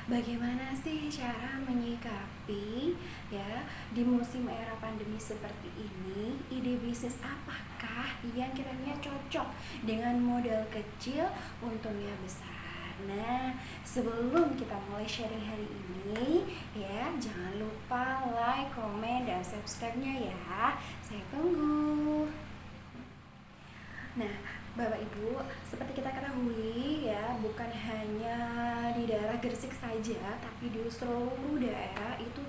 Bagaimana sih cara menyikapi ya di musim era pandemi seperti ini? Ide bisnis apakah yang kiranya cocok dengan modal kecil, untungnya besar? Nah, sebelum kita mulai sharing hari ini, ya jangan lupa like, komen, dan subscribe-nya ya. Saya tunggu. Nah, Bapak Ibu, seperti kita ketahui ya, bukan hanya di daerah Gresik saja, tapi di seluruh daerah itu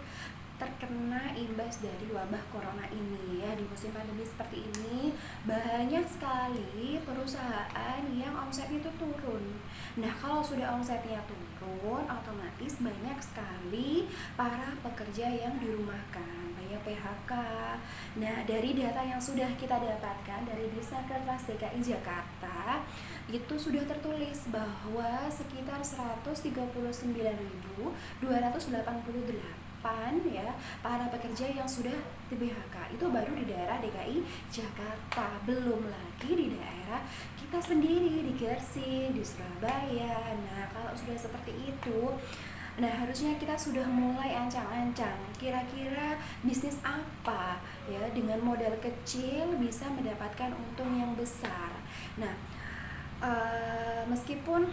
terkena imbas dari wabah corona ini ya. Di musim pandemi seperti ini banyak sekali perusahaan yang omsetnya itu turun. Nah, kalau sudah omsetnya turun, otomatis banyak sekali para pekerja yang dirumahkan, banyak PHK. Nah, dari data yang sudah kita dapatkan dari Disnakertas DKI Jakarta, itu sudah tertulis bahwa sekitar 139.288 ya para pekerja yang sudah di PHK. Itu baru di daerah DKI Jakarta, belum lagi di daerah kita sendiri di Gresik, di Surabaya. Nah, kalau sudah seperti itu, nah harusnya kita sudah mulai ancang-ancang kira-kira bisnis apa ya dengan modal kecil bisa mendapatkan untung yang besar. Nah, meskipun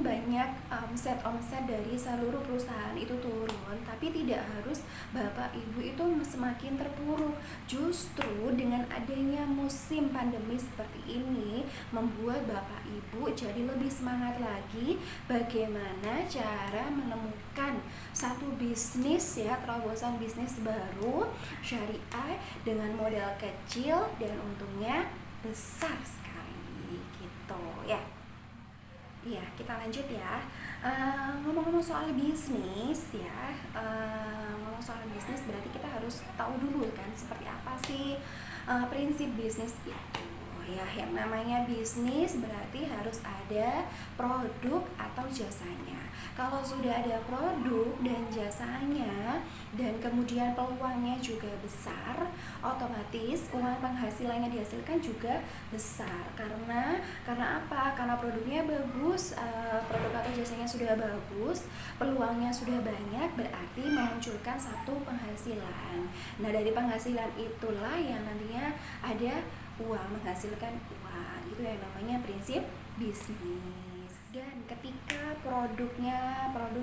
banyak omset dari seluruh perusahaan itu turun, tapi tidak harus Bapak Ibu itu semakin terpuruk. Justru dengan adanya musim pandemi seperti ini membuat Bapak Ibu jadi lebih semangat lagi bagaimana cara menemukan satu bisnis ya, terobosan bisnis baru syariah dengan modal kecil dan untungnya besar sekali gitu ya. Iya, kita lanjut ya. Ngomong-ngomong soal bisnis ya, ngomong soal bisnis berarti kita harus tahu dulu kan seperti apa sih prinsip bisnis itu. Ya, yang namanya bisnis berarti harus ada produk atau jasanya. Kalau sudah ada produk dan jasanya dan kemudian peluangnya juga besar, otomatis uang penghasilan yang dihasilkan juga besar. Karena apa? Karena produknya bagus, produk atau jasanya sudah bagus, peluangnya sudah banyak, berarti memunculkan satu penghasilan. Nah, dari penghasilan itulah yang nantinya ada uang, menghasilkan uang. Itu yang namanya prinsip bisnis. Dan ketika produk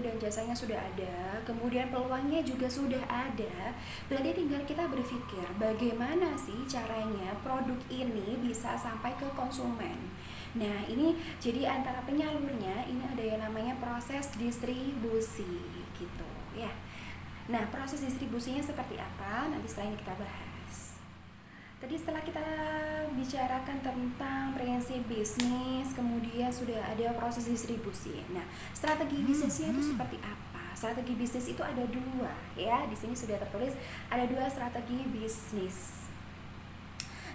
dan jasanya sudah ada, kemudian peluangnya juga sudah ada, berarti tinggal kita berpikir bagaimana sih caranya produk ini bisa sampai ke konsumen. Nah, ini jadi antara penyalurnya ini ada yang namanya proses distribusi gitu ya. Nah, proses distribusinya seperti apa? Nanti setelah ini kita bahas. Tadi setelah kita bicarakan tentang prinsip bisnis, kemudian sudah ada proses distribusi. Nah, strategi bisnisnya itu seperti apa? Strategi bisnis itu ada dua ya. Di sini sudah tertulis ada dua strategi bisnis.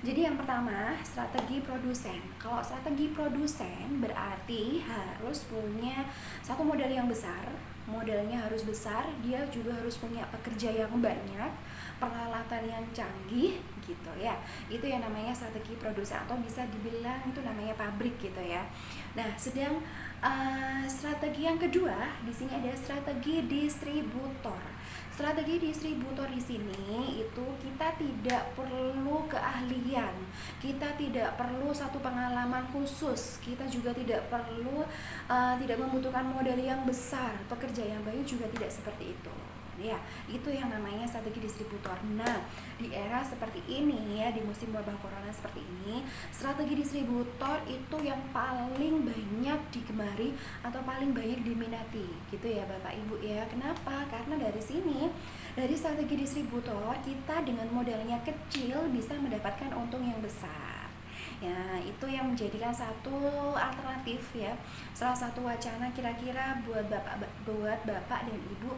Jadi yang pertama, strategi produsen. Kalau strategi produsen berarti harus punya satu modal yang besar. Modalnya harus besar, dia juga harus punya pekerja yang banyak, peralatan yang canggih gitu ya. Itu yang namanya strategi produsen atau bisa dibilang itu namanya pabrik gitu ya. Nah, sedang strategi yang kedua di sini ada strategi distributor. Strategi distributor di sini itu kita tidak perlu keahlian, kita tidak perlu satu pengalaman khusus, kita juga tidak perlu tidak membutuhkan modal yang besar, pekerja yang banyak juga tidak seperti itu. Ya, itu yang namanya strategi distributor. Nah, di era seperti ini ya, di musim wabah corona seperti ini, strategi distributor itu yang paling banyak digemari atau paling banyak diminati gitu ya Bapak Ibu ya. Kenapa? Karena dari sini, dari strategi distributor kita dengan modalnya kecil bisa mendapatkan untung yang besar. Ya, itu yang menjadikan satu alternatif ya. Salah satu wacana kira-kira buat Bapak dan Ibu,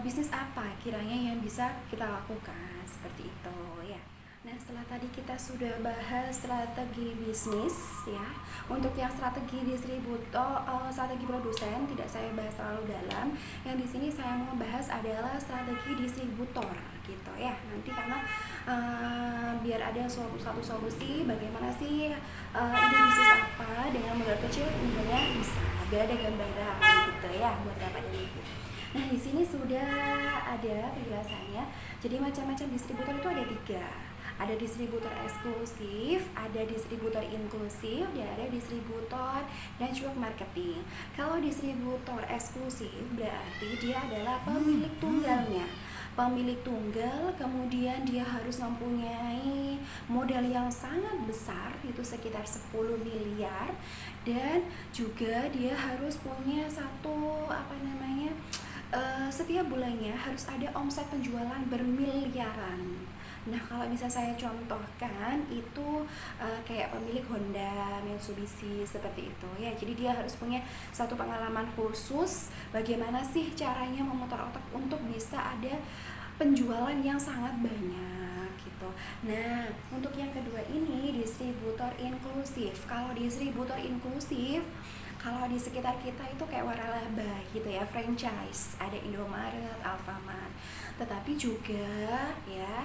bisnis apa kiranya yang bisa kita lakukan seperti itu ya. Nah, setelah tadi kita sudah bahas strategi bisnis ya. Untuk yang strategi distributor, strategi produsen tidak saya bahas terlalu dalam. Yang di sini saya mau bahas adalah strategi distributor gitu ya. Nanti karena biar ada satu solusi bagaimana sih ide bisnis apa dengan modal kecil tentunya bisa. Biar ada gambaran gitu ya buat Bapak dan Ibu. Nah, di sini sudah ada penjelasannya. Jadi macam-macam distributor itu ada 3. Ada distributor eksklusif, ada distributor inklusif, dan ada distributor network marketing. Kalau distributor eksklusif berarti dia adalah pemilik tunggalnya. Pemilik tunggal, kemudian dia harus mempunyai modal yang sangat besar, itu sekitar 10 miliar, dan juga dia harus punya setiap bulannya harus ada omset penjualan bermiliaran. Nah, kalau bisa saya contohkan itu kayak pemilik Honda, Mitsubishi seperti itu ya. Jadi dia harus punya satu pengalaman khusus bagaimana sih caranya memutar otak untuk bisa ada penjualan yang sangat banyak gitu. Nah, untuk yang kedua ini distributor inklusif. Kalau distributor inklusif, kalau di sekitar kita itu kayak waralaba gitu ya, franchise, ada Indomaret, Alfamart. Tetapi juga ya,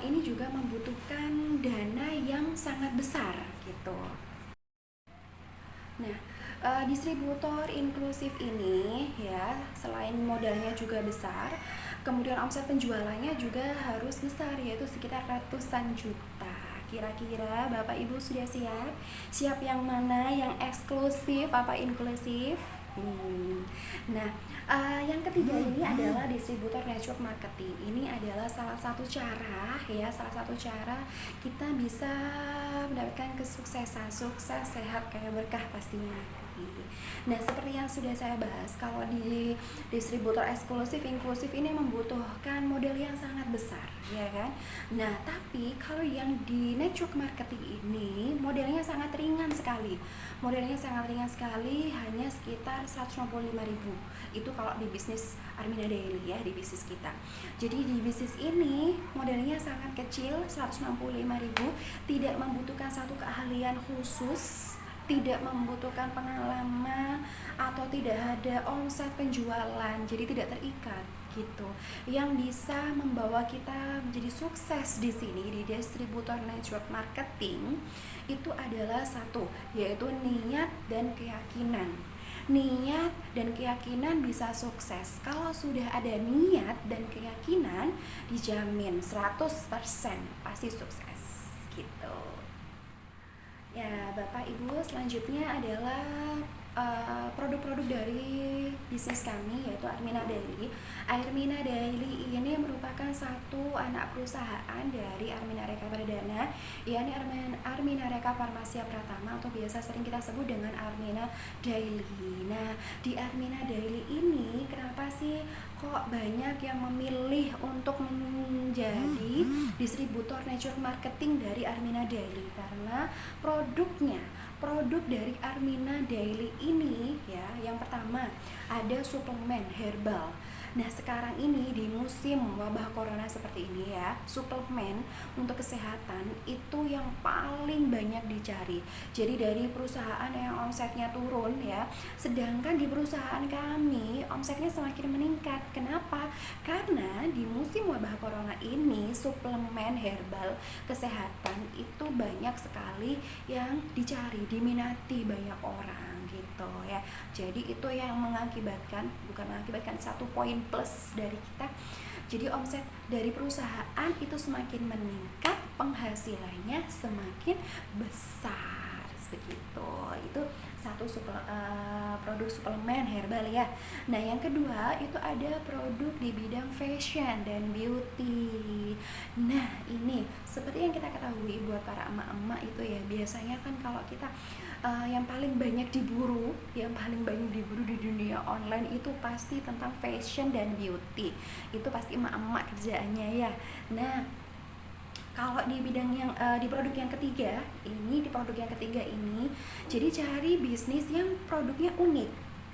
ini juga membutuhkan dana yang sangat besar gitu. Nah, distributor inklusif ini ya, selain modalnya juga besar, kemudian omset penjualannya juga harus besar, yaitu sekitar ratusan juta. Kira-kira Bapak Ibu sudah siap? Siap yang mana? Yang eksklusif apa inklusif? Nah, yang ketiga ini adalah distributor network marketing. Ini adalah salah satu cara ya, kita bisa mendapatkan kesuksesan, sukses, sehat, kayak berkah pastinya nanti. Nah, seperti yang sudah saya bahas, kalau di distributor eksklusif, inklusif ini membutuhkan modal yang sangat besar, ya kan? Nah, tapi kalau yang di network marketing ini modalnya sangat ringan sekali. Hanya sekitar 165.000. Itu kalau di bisnis Armina Daily ya, di bisnis kita. Jadi di bisnis ini modalnya sangat kecil, 165.000, tidak membutuhkan satu keahlian khusus, tidak membutuhkan pengalaman, atau tidak ada omset penjualan, jadi tidak terikat gitu. Yang bisa membawa kita menjadi sukses di sini di distributor network marketing itu adalah satu, yaitu niat dan keyakinan. Niat dan keyakinan bisa sukses. Kalau sudah ada niat dan keyakinan, dijamin 100% pasti sukses gitu. Ya, Bapak Ibu, selanjutnya adalah produk-produk dari bisnis kami, yaitu Armina Daily. Armina Daily ini merupakan satu anak perusahaan dari Armina Reka Perdana, yakni Armina Reka Farmasia Pratama, atau biasa sering kita sebut dengan Armina Daily. Nah, di Armina Daily ini kenapa sih kok banyak yang memilih untuk menjadi distributor network marketing dari Armina Daily? Karena produk dari Armina Daily ini ya, yang pertama ada suplemen herbal. Nah, sekarang ini di musim wabah corona seperti ini ya, suplemen untuk kesehatan itu yang paling banyak dicari. Jadi dari perusahaan yang omsetnya turun ya, sedangkan di perusahaan kami omsetnya semakin meningkat. Kenapa? Karena di musim wabah corona ini suplemen herbal kesehatan itu banyak sekali yang dicari, diminati banyak orang gitu ya. Jadi itu yang bukan mengakibatkan satu poin plus dari kita. Jadi omset dari perusahaan itu semakin meningkat, penghasilannya semakin besar begitu. Itu satu produk suplemen herbal ya. Nah, yang kedua itu ada produk di bidang fashion dan beauty. Nah, ini seperti yang kita ketahui buat para emak-emak itu ya, biasanya kan kalau kita yang paling banyak diburu di dunia online itu pasti tentang fashion dan beauty. Itu pasti emak-emak kerjaannya ya. Nah, kalau di bidang yang di produk yang ketiga ini, jadi cari bisnis yang produknya unik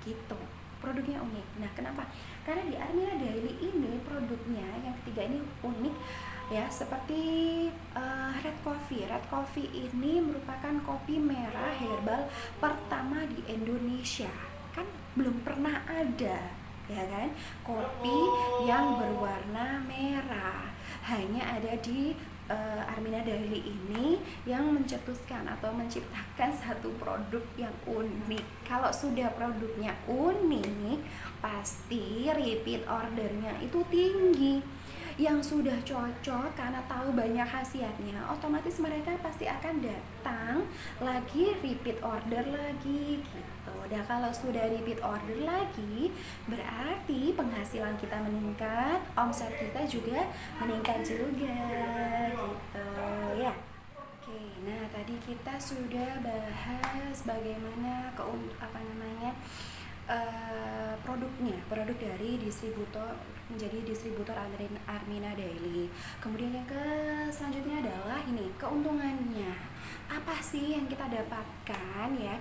gitu. produknya unik. Nah, kenapa? Karena di Armina Daily ini produknya yang ketiga ini unik ya, seperti red coffee. Red coffee ini merupakan kopi merah herbal pertama di Indonesia. Kan belum pernah ada, ya kan, kopi yang berwarna merah. Hanya ada di Armina Daily ini yang mencetuskan atau menciptakan satu produk yang unik. Kalau sudah produknya unik, pasti repeat ordernya itu tinggi. Yang sudah cocok karena tahu banyak khasiatnya, otomatis mereka pasti akan datang lagi, repeat order lagi gitu. Dan kalau sudah repeat order lagi, berarti penghasilan kita meningkat, omset kita juga meningkat juga gitu ya. Oke, nah tadi kita sudah bahas bagaimana produknya, produk dari distributor menjadi distributor Armina Daily. Kemudian yang selanjutnya adalah ini keuntungannya. Apa sih yang kita dapatkan ya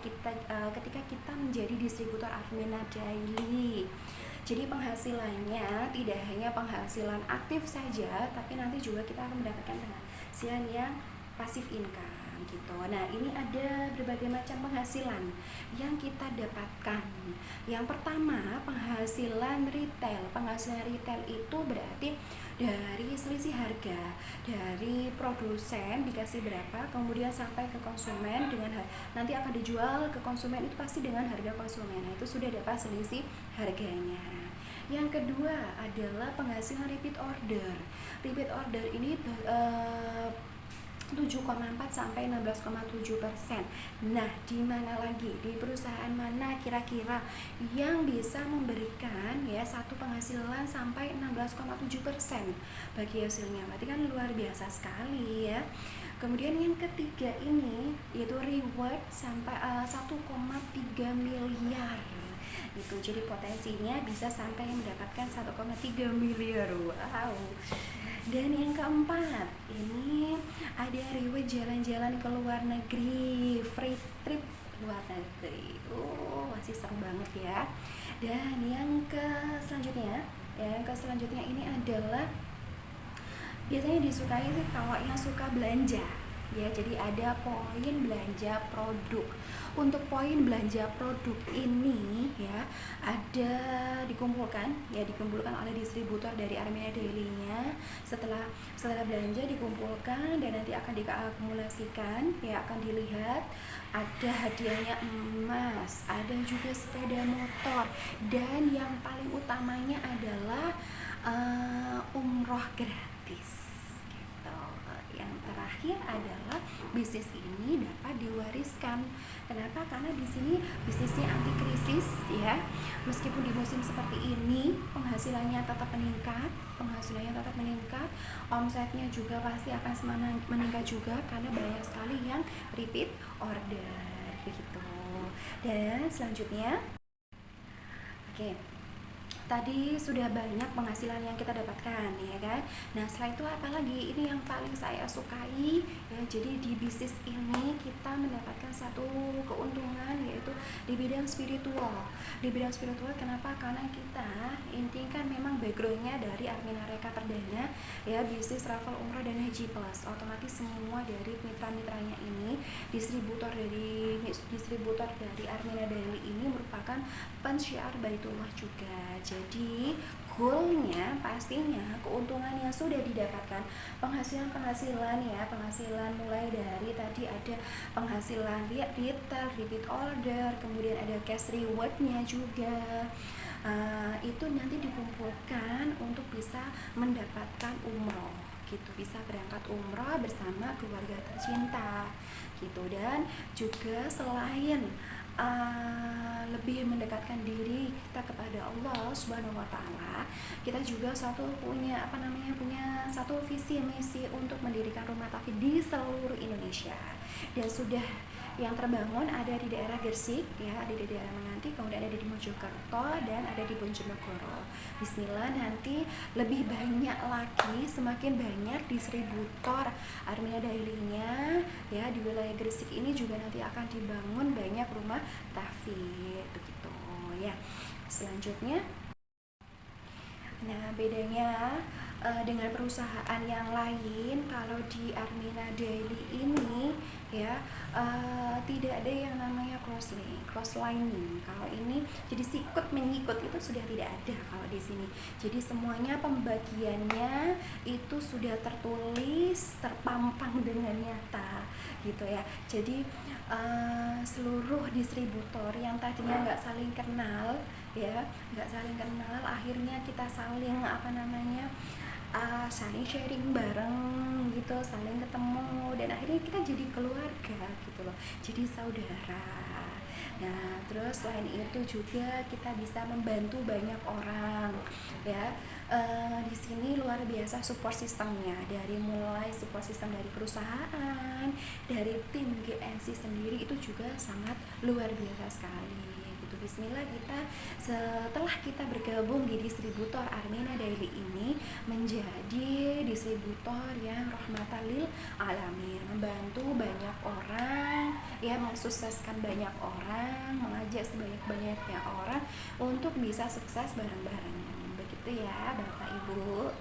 ketika kita menjadi distributor Armina Daily? Jadi penghasilannya tidak hanya penghasilan aktif saja, tapi nanti juga kita akan mendapatkan penghasilan yang passive income gitu. Nah, ini ada berbagai macam penghasilan yang kita dapatkan. Yang pertama, penghasilan retail. Penghasilan retail itu berarti dari selisih harga dari produsen dikasih berapa, kemudian sampai ke konsumen dengan nanti akan dijual ke konsumen itu pasti dengan harga konsumen. Nah, itu sudah dapat selisih harganya. Yang kedua adalah penghasilan repeat order. Repeat order ini 7,4 sampai 16,7%. Nah, di mana lagi? Di perusahaan mana kira-kira yang bisa memberikan ya satu penghasilan sampai 16,7% bagi hasilnya? Berarti kan luar biasa sekali ya. Kemudian yang ketiga ini yaitu reward sampai 1,3 miliar. Itu jadi potensinya bisa sampai mendapatkan 1,3 miliar. Wow. Dan yang keempat, ini ada reward jalan-jalan ke luar negeri, free trip luar negeri. Masih seru banget ya. Dan yang selanjutnya ini adalah biasanya disukai sih kalau yang suka belanja. Ya, jadi ada poin belanja produk. Untuk poin belanja produk ini ya ada dikumpulkan oleh distributor dari Armina Daily-nya. Setelah belanja dikumpulkan dan nanti akan diakumulasikan ya, akan dilihat ada hadiahnya emas, ada juga sepeda motor, dan yang paling utamanya adalah umroh gratis. Yang terakhir adalah bisnis ini dapat diwariskan. Kenapa? Karena di sini bisnisnya anti krisis ya. Meskipun di musim seperti ini penghasilannya tetap meningkat, omsetnya juga pasti akan meningkat juga karena banyak sekali yang repeat order begitu. Dan selanjutnya, tadi sudah banyak penghasilan yang kita dapatkan ya kan. Nah, setelah itu apalagi ini yang paling saya sukai ya. Jadi di bisnis ini kita mendapatkan satu keuntungan yaitu di bidang spiritual. Kenapa? Karena kita intinya kan memang backgroundnya dari Armina Reka Perdana ya, bisnis travel umrah dan haji plus. Otomatis semua dari mitra-mitranya ini distributor dari Armina Daily ini merupakan pensyiar Baitullah juga. Jadi goalnya pastinya keuntungan yang sudah didapatkan, penghasilan mulai dari tadi ada penghasilan retail, repeat order, kemudian ada cash rewardnya juga. Itu nanti dikumpulkan untuk bisa mendapatkan umroh gitu, bisa berangkat umroh bersama keluarga tercinta gitu. Dan juga selain lebih mendekatkan diri kita kepada Allah Subhanahu wa taala, kita juga punya satu visi misi untuk mendirikan rumah tauhid di seluruh Indonesia. Dan sudah yang terbangun ada di daerah Gresik ya, ada di daerah Menganti, kemudian ada di Mojokerto dan ada di Bojonegoro. Bismillah, nanti lebih banyak lagi, semakin banyak distributor Armina Daily-nya ya di wilayah Gresik ini juga nanti akan dibangun banyak rumah tahfidz begitu ya. selanjutnya, nah bedanya dengan perusahaan yang lain, kalau di Armina Daily ini ya tidak ada yang namanya cross lining. Kalau ini jadi sikut mengikut itu sudah tidak ada kalau di sini. Jadi semuanya pembagiannya itu sudah tertulis, terpampang dengan nyata gitu ya. Jadi seluruh distributor yang tadinya nggak saling kenal ya, nggak saling kenal, akhirnya kita saling saling sharing bareng gitu, saling ketemu, dan akhirnya kita jadi keluarga gitu loh, jadi saudara. Nah terus selain itu juga kita bisa membantu banyak orang ya. Di sini luar biasa support sistemnya, dari mulai support sistem dari perusahaan, dari tim GNC sendiri itu juga sangat luar biasa sekali. Bismillah, kita setelah kita bergabung di distributor Armina Daily ini menjadi distributor yang rahmatan lil alamin, membantu banyak orang ya, mensukseskan banyak orang, mengajak sebanyak-banyaknya orang untuk bisa sukses bareng-bareng. Begitu ya Bapak Ibu.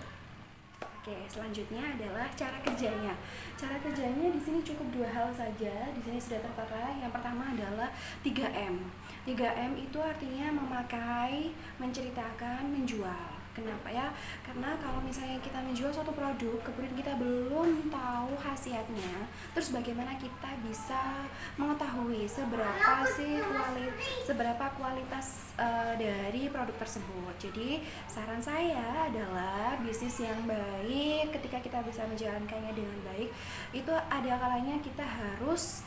Oke, selanjutnya adalah cara kerjanya. Cara kerjanya di sini cukup 2 hal saja. Di sini sudah tertera. Yang pertama adalah 3M. 3M itu artinya memakai, menceritakan, menjual. Kenapa ya? Karena kalau misalnya kita menjual suatu produk, kemudian kita belum tahu khasiatnya, terus bagaimana kita bisa mengetahui seberapa kualitas dari produk tersebut. Jadi saran saya adalah bisnis yang baik ketika kita bisa menjalankannya dengan baik, itu ada kalanya kita harus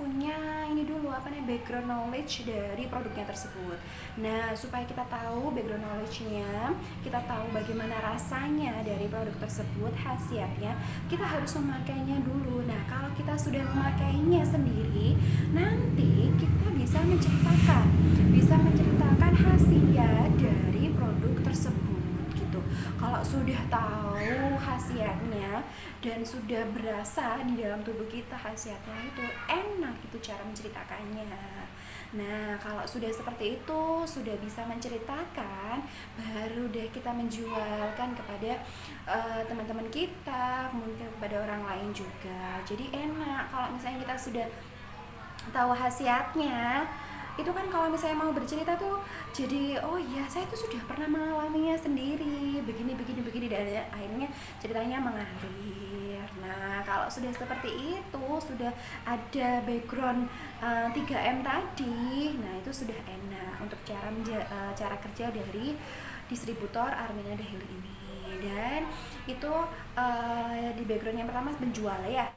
punya ini dulu background knowledge dari produknya tersebut. Nah supaya kita tahu background knowledge-nya, kita tahu bagaimana rasanya dari produk tersebut, khasiatnya, kita harus memakainya dulu. Nah kalau kita sudah memakainya sendiri, nanti kita bisa menceritakan khasiat dari produk tersebut gitu. Kalau sudah tahu khasiatnya dan sudah berasa di dalam tubuh kita khasiatnya, itu enak itu cara menceritakannya. Nah kalau sudah seperti itu, sudah bisa menceritakan, baru deh kita menjualkan kepada teman-teman kita, mungkin kepada orang lain juga. Jadi enak kalau misalnya kita sudah tahu khasiatnya. Itu kan kalau misalnya mau bercerita tuh jadi oh iya saya tuh sudah pernah mengalaminya sendiri begini dan akhirnya ceritanya mengalir. Nah kalau sudah seperti itu, sudah ada background 3M tadi, nah itu sudah enak untuk cara kerja dari distributor Armina Daily ini. Dan itu di background yang pertama menjual ya.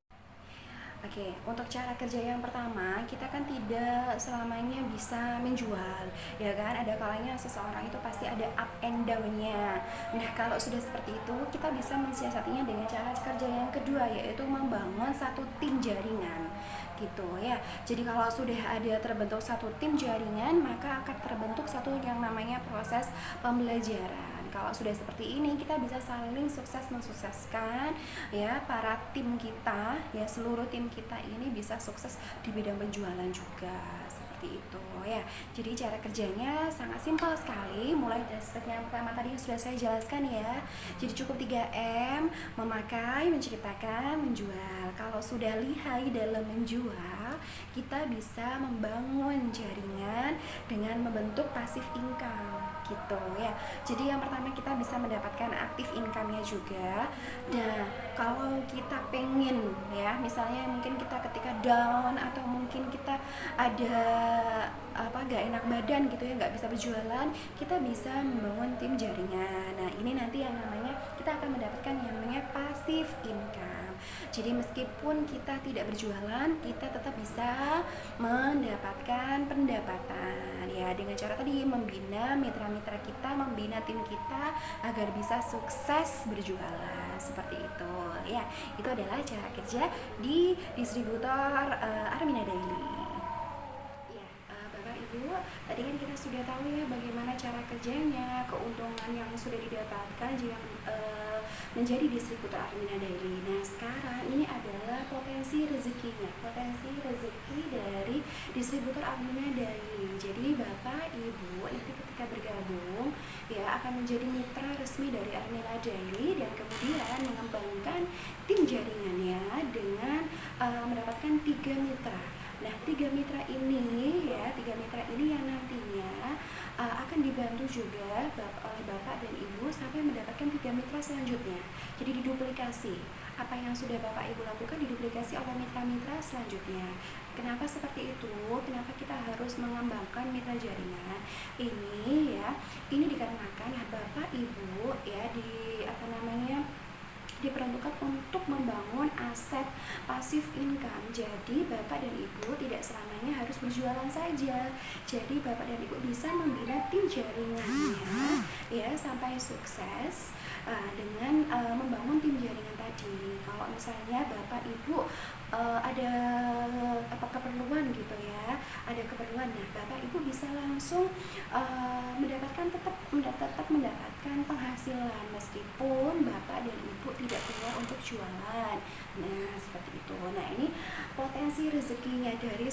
Oke, untuk cara kerja yang pertama, kita kan tidak selamanya bisa menjual, ya kan? Ada kalanya seseorang itu pasti ada up and down-nya. Nah, kalau sudah seperti itu, kita bisa mensiasatinya dengan cara kerja yang kedua, yaitu membangun satu tim jaringan, gitu ya. Jadi kalau sudah ada terbentuk satu tim jaringan, maka akan terbentuk satu yang namanya proses pembelajaran. Kalau sudah seperti ini, kita bisa saling sukses mensukseskan ya, para tim kita ya, seluruh tim kita ini bisa sukses di bidang penjualan juga, seperti itu ya. Jadi cara kerjanya sangat simpel sekali, mulai dari step yang pertama tadi yang sudah saya jelaskan ya. Jadi cukup 3M, memakai, menceritakan, menjual. Kalau sudah lihai dalam menjual, kita bisa membangun jaringan dengan membentuk passive income gitu ya. Jadi yang pertama kita bisa mendapatkan active income-nya juga. Nah kalau kita pengen ya, misalnya mungkin kita ketika down atau mungkin kita ada gak enak badan gitu ya, gak bisa berjualan, kita bisa membangun tim jaringan. Nah ini nanti yang namanya kita akan mendapatkan yang namanya passive income. Jadi meskipun kita tidak berjualan, kita tetap bisa mendapatkan pendapatan ya, dengan cara tadi membina mitra-mitra kita, membina tim kita agar bisa sukses berjualan, seperti itu ya. Itu adalah cara kerja di distributor Armina Daily. Bapak Ibu, tadi kan kita sudah tahu ya bagaimana cara kerjanya, keuntungan yang sudah didapatkan jika menjadi distributor Armina Daily. Nah, sekarang ini adalah potensi rezekinya, potensi rezeki dari distributor Armina Daily. Jadi Bapak Ibu nanti ketika bergabung ya akan menjadi mitra resmi dari Armina Daily dan kemudian mengembangkan tim jaringannya dengan mendapatkan 3 mitra. Nah, 3 mitra ini yang nantinya akan dibantu juga oleh Bapak dan Ibu sampai mendapatkan 3 mitra selanjutnya. Jadi diduplikasi. Apa yang sudah Bapak Ibu lakukan diduplikasi oleh mitra-mitra selanjutnya. Kenapa seperti itu? Kenapa kita harus mengembangkan mitra jaringan? Ini dikarenakan Bapak Ibu ya diperuntukkan untuk membangun aset pasif income. Jadi Bapak dan Ibu tidak selamanya harus berjualan saja. Jadi Bapak dan Ibu bisa membina tim jaringannya ya sampai sukses dengan membangun tim jaringan tadi. Kalau misalnya Bapak Ibu ada keperluan gitu ya, ada keperluan, nah Bapak Ibu bisa langsung tetap mendapatkan penghasilan meskipun Bapak dan Ibu tidak keluar untuk jualan. Nah, seperti itu. Nah, ini potensi rezekinya dari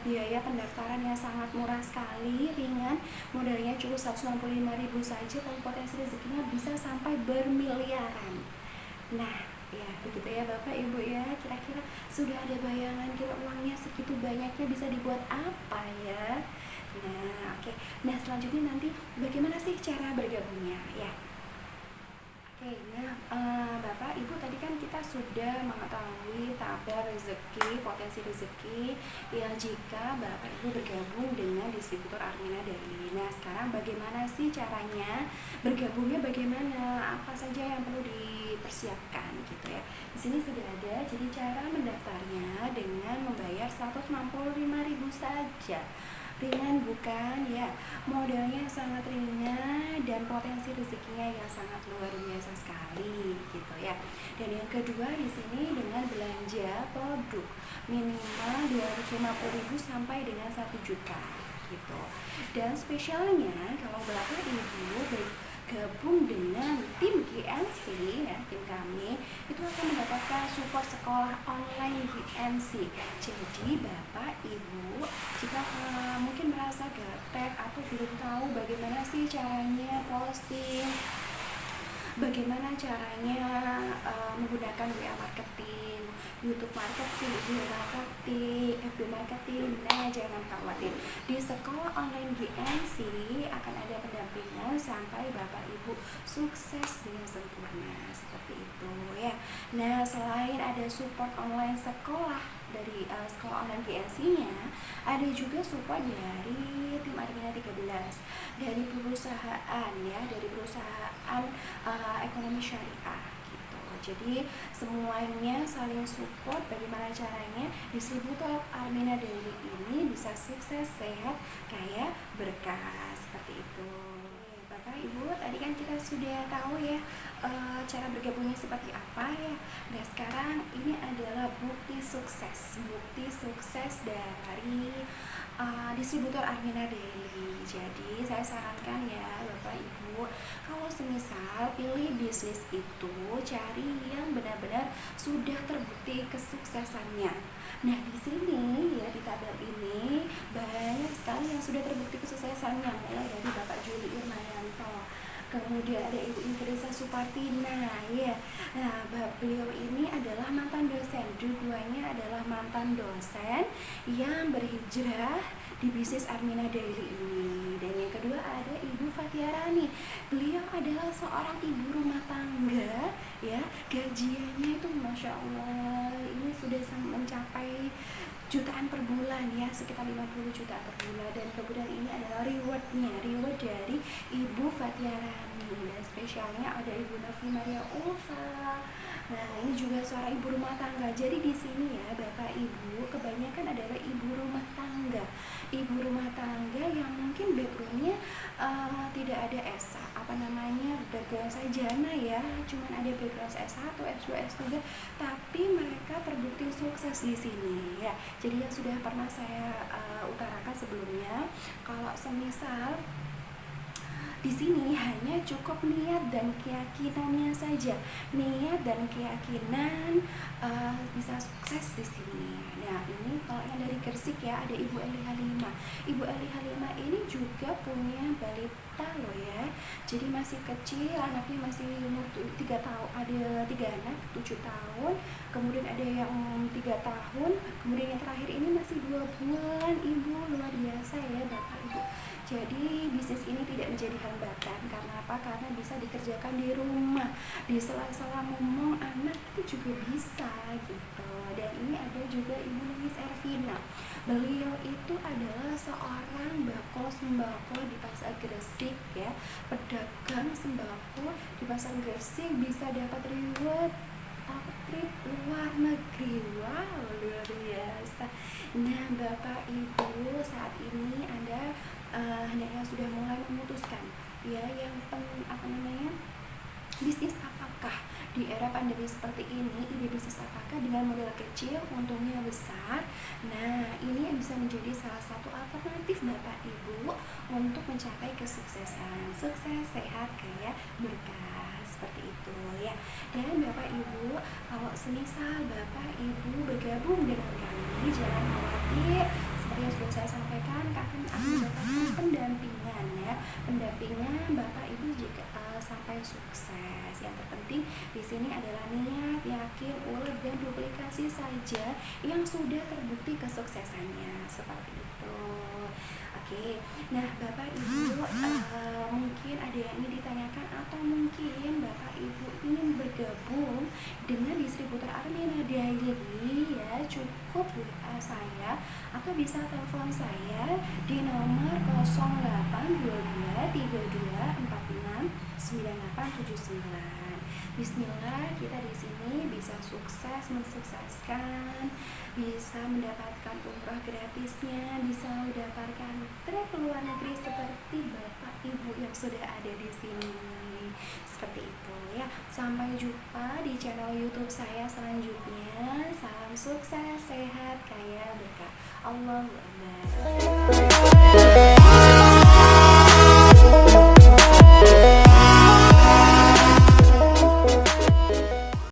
biaya pendaftaran yang sangat murah sekali, ringan, modalnya cuma 165.000 saja, tapi potensi rezekinya bisa sampai bermiliaran. Nah, ya begitu ya Bapak Ibu ya, kira-kira sudah ada bayangan kira uangnya segitu banyaknya bisa dibuat apa ya? Nah, oke. Nah, selanjutnya nanti bagaimana sih cara bergabungnya ya? Oke, nah Bapak Ibu tadi kan kita sudah mengetahui tabel rezeki, potensi rezeki ya jika Bapak Ibu bergabung dengan distributor Armina Daily. Nah, sekarang bagaimana sih caranya? Bergabungnya bagaimana? Apa saja yang perlu dipersiapkan gitu ya. Di sini sudah ada, jadi cara mendaftarnya dengan membayar 165.000 saja. Ringan bukan ya, modalnya sangat ringan dan potensi rezekinya yang sangat luar biasa sekali gitu ya. Dan yang kedua di sini dengan belanja produk minimal 250.000 sampai dengan 1 juta gitu. Dan spesialnya kalau Bapak Ibu gabung dengan tim GNC ya, tim kami itu akan mendapatkan support sekolah online GNC. Jadi Bapak Ibu jika mungkin merasa gaptek atau belum tahu bagaimana sih caranya posting, bagaimana caranya menggunakan WA marketing, YouTube marketing, Google marketing, FB marketing. Nah, jangan khawatir. Di sekolah online GNC akan ada pendampingan sampai Bapak Ibu sukses dengan sempurna. Seperti itu ya. Nah, selain ada support online sekolah dari sekolah online GNC-nya, ada juga support dari tim Armina 13 dari perusahaan ya, dari perusahaan ekonomi syariah gitu. Jadi semuanya saling support. Bagaimana caranya distributor Armina Daily ini bisa sukses, sehat, kaya, berkah, seperti itu. Bapak Ibu tadi kan kita sudah tahu ya cara bergabungnya seperti apa ya. Nah, sekarang ini adalah bukti sukses dari distributor Armina Daily. Jadi saya sarankan ya Bapak Ibu, kalau semisal pilih bisnis itu cari yang benar-benar sudah terbukti kesuksesannya. Nah, di sini ya di tabel ini banyak sekali yang sudah terbukti kesuksesannya, mulai dari Bapak Juli Irmayanto, kemudian ada Ibu Ingrisa Supartina ya. Nah, beliau ini adalah mantan dosen, dua-duanya adalah mantan dosen yang berhijrah di bisnis Armina Daily ini. Dan yang kedua ada Ibu Fatiarani, beliau adalah seorang ibu rumah tangga ya, gajiannya itu Masya Allah ini sudah mencapai jutaan per bulan ya, sekitar 50 juta per bulan. Dan kemudian ini adalah reward dari Ibu Fatiarani, dan spesialnya ada Ibu Novi Maria Ulfa. Nah, ini juga seorang ibu rumah tangga. Jadi di sini ya Bapak Ibu kebanyakan adalah ibu rumah tangga yang mungkin backgroundnya tidak ada background sarjana ya, cuman ada background S1, S2, S3, tapi mereka terbukti sukses di sini ya. Jadi yang sudah pernah saya utarakan sebelumnya, kalau semisal di sini hanya cukup niat dan keyakinannya saja. Niat dan keyakinan bisa sukses di sini. Nah, ini kalau yang dari Gresik ya, ada Ibu Eli Halimah. Ibu Eli Halimah ini juga punya balita loh ya. Jadi masih kecil, anaknya masih umur 3 tahun, ada 3 anak, 7 tahun, kemudian ada yang 3 tahun, kemudian yang terakhir ini masih 2 bulan. Ibu luar biasa ya Bapak Ibu. Jadi bisnis ini tidak menjadi hambatan. Karena apa? Karena bisa dikerjakan di rumah, di sela-sela ngomong anak itu juga bisa gitu. Dan ini ada juga Ibu Lilis Ervina. Beliau itu adalah seorang bakul sembako di pasar Gresik ya, pedagang sembako di pasar Gresik, bisa dapat reward trip luar negeri. Wow, luar biasa. Nah Bapak Ibu, saat ini Anda hendaknya sudah mulai memutuskan ya yang bisnis apakah di era pandemi seperti ini, ide bisnis apakah dengan modal kecil untungnya besar. Nah ini yang bisa menjadi salah satu alternatif Bapak Ibu untuk mencapai kesuksesan, sukses, sehat, kaya, berkah, seperti itu ya. Dan Bapak Ibu, kalau semisal Bapak Ibu bergabung dengan kami, jangan khawatir, seperti yang sudah saya sampaikan, akan mendapatkan pendampingan ya, pendampingan Bapak Ibu jika sampai sukses. Yang terpenting di sini adalah niat, yakin, ulet, dan duplikasi saja yang sudah terbukti kesuksesannya, seperti itu. Oke, nah Bapak Ibu mungkin ada yang ingin ditanyakan, atau mungkin Bapak Ibu ingin bergabung dengan distributor Armina Daily ya, cukup WA saya atau bisa telepon saya di nomor 082232469879. Bismillah, kita di sini bisa sukses mensukseskan, bisa mendapatkan umroh gratisnya, bisa mendapatkan trip ke luar negeri seperti Bapak Ibu yang sudah ada di sini. Seperti itu ya. Sampai jumpa di channel YouTube saya selanjutnya. Salam sukses, sehat, kaya, berkah. Allahu Akbar.